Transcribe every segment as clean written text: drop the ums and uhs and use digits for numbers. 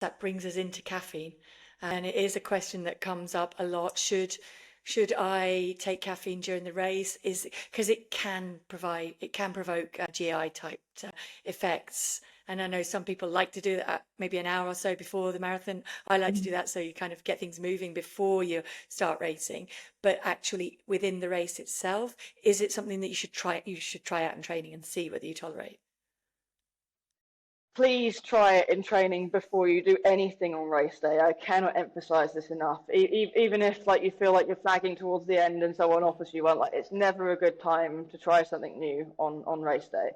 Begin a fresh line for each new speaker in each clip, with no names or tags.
that brings us into caffeine. And it is a question that comes up a lot. Should I take caffeine during the race? Is because it can provoke GI type effects. And I know some people like to do that maybe an hour or so before the marathon. I like to do that so you kind of get things moving before you start racing. But actually, within the race itself, is it something that you should try? You should try out in training and see whether you tolerate.
Please try it in training before you do anything on race day. I cannot emphasize this enough. Even if like you feel like you're flagging towards the end and someone offers you one, like it's never a good time to try something new on race day.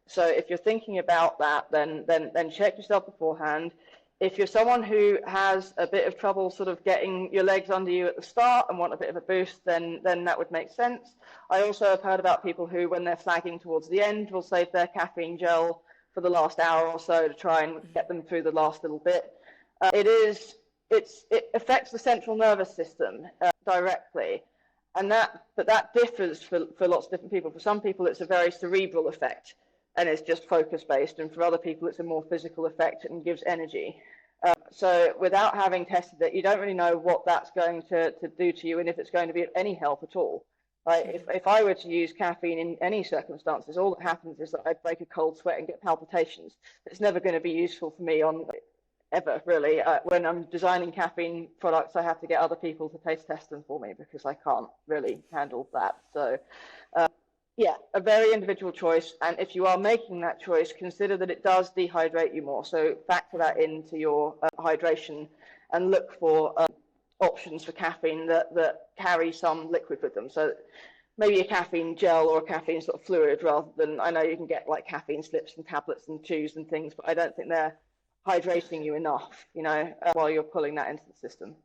So if you're thinking about that, then check yourself beforehand. If you're someone who has a bit of trouble sort of getting your legs under you at the start and want a bit of a boost, then that would make sense. I also have heard about people who, when they're flagging towards the end, will save their caffeine gel for the last hour or so to try and get them through the last little bit. It affects the central nervous system directly, but that differs for lots of different people. For some people, it's a very cerebral effect, and it's just focus based, and for other people, it's a more physical effect and gives energy. So without having tested it, you don't really know what that's going to do to you, and if it's going to be of any help at all. Like if I were to use caffeine in any circumstances, all that happens is that I break a cold sweat and get palpitations. It's never going to be useful for me on ever, really. When I'm designing caffeine products, I have to get other people to taste test them for me because I can't really handle that. So yeah, a very individual choice. And if you are making that choice, consider that it does dehydrate you more. So factor that into your hydration and look for options for caffeine that carry some liquid with them. So maybe a caffeine gel or a caffeine sort of fluid rather than, I know you can get like caffeine slips and tablets and chews and things, but I don't think they're hydrating you enough, while you're pulling that into the system.